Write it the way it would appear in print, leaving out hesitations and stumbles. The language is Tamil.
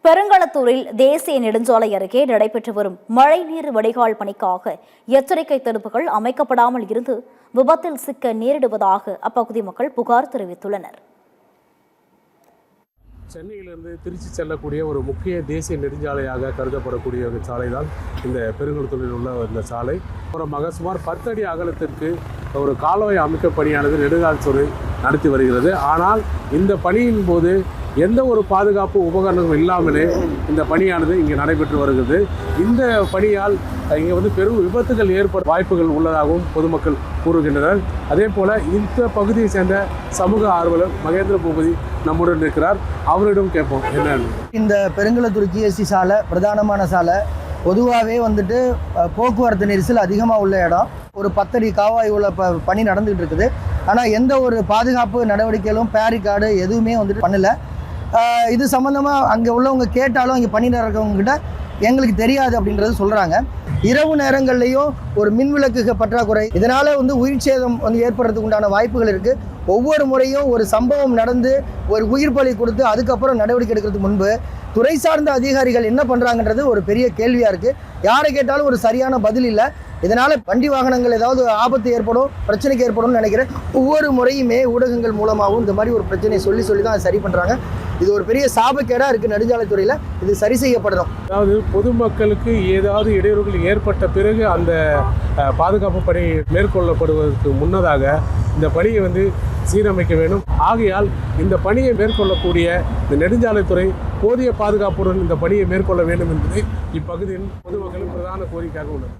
பெருங்களத்தூரில் தேசிய நெடுஞ்சாலை அருகே நடைபெற்று வரும் மழைநீர் வடிகால் பணிக்காக எச்சரிக்கை தடுப்புகள் அமைக்கப்படாமல் இருந்து விபத்தில் சிக்க நேரிடுவதாக அப்பகுதி மக்கள் புகார் தெரிவித்துள்ளனர். சென்னையிலிருந்து திருச்சி செல்லக்கூடிய ஒரு முக்கிய தேசிய நெடுஞ்சாலையாக கருதப்படக்கூடிய ஒரு சாலை தான் இந்த பெருங்குளத்தூரில் உள்ள இந்த சாலை. அப்புறமாக சுமார் 10 அடி அகலத்திற்கு ஒரு கால்வாய் அமைக்கும் பணியானது நெடுஞ்சாலைத்துறை நடத்தி வருகிறது. ஆனால் இந்த பணியின் போது எந்த ஒரு பாதுகாப்பு உபகரணங்களும் இல்லாமலே இந்த பணியானது இங்கே நடைபெற்று வருகிறது. இந்த பணியால் இங்கே பெரும் விபத்துகள் ஏற்பட வாய்ப்புகள் உள்ளதாகவும் பொதுமக்கள் கூறுகின்றனர். அதே போல் இந்த பகுதியை சேர்ந்த சமூக ஆர்வலர் மகேந்திர பூபதி நம்முடன் இருக்கிறார். அவரிடம் கேட்போம் என்னன்னு. இந்த பெருங்குளத்தூர் ஜிஎஸ்டி சாலை பிரதானமான சாலை. பொதுவாகவே போக்குவரத்து நெரிசல் அதிகமாக உள்ள இடம். ஒரு 10 அடி காவாய் உள்ள பணி நடந்துகிட்டு இருக்குது. ஆனால் எந்த ஒரு பாதுகாப்பு நடவடிக்கைகளும் பேரிகார்டு எதுவுமே பண்ணலை. இது சம்மந்தமாக அங்கே உள்ளவங்க கேட்டாலும் அங்கே பணி நடக்கிறவங்ககிட்ட எங்களுக்கு தெரியாது அப்படின்றது சொல்கிறாங்க. இரவு நேரங்கள்லேயும் ஒரு மின்விளக்கு பற்றாக்குறை, இதனால் உயிர் சேதம் ஏற்படுறதுக்கு உண்டான வாய்ப்புகள் இருக்குது. ஒவ்வொரு முறையும் ஒரு சம்பவம் நடந்து ஒரு உயிர் பலி கொடுத்து அதுக்கப்புறம் நடவடிக்கை எடுக்கிறதுக்கு முன்பு துறை சார்ந்த அதிகாரிகள் என்ன பண்ணுறாங்கன்றது ஒரு பெரிய கேள்வியாக இருக்குது. யாரை கேட்டாலும் ஒரு சரியான பதில் இல்லை. இதனால் வண்டி வாகனங்கள் ஏதாவது ஆபத்து ஏற்படும், பிரச்சனைக்கு ஏற்படும்னு நினைக்கிறேன். ஒவ்வொரு முறையுமே ஊடகங்கள் மூலமாகவும் இந்த மாதிரி ஒரு பிரச்சனையை சொல்லி தான் சரி பண்ணுறாங்க. இது ஒரு பெரிய சாபக்கேடாக இருக்குது நெடுஞ்சாலைத்துறையில். இது சரி செய்யப்படணும். அதாவது பொதுமக்களுக்கு ஏதாவது இடையூறுகள் ஏற்பட்ட பிறகு அந்த பாதுகாப்பு பணி மேற்கொள்ளப்படுவதற்கு முன்னதாக இந்த பணியை சீரமைக்க வேண்டும். ஆகையால் இந்த பணியை மேற்கொள்ளக்கூடிய இந்த நெடுஞ்சாலைத்துறை போதிய பாதுகாப்புடன் இந்த பணியை மேற்கொள்ள வேண்டும் என்பதை இப்பகுதியின் பொதுமக்களின் பிரதான கோரிக்கையாக உள்ளது.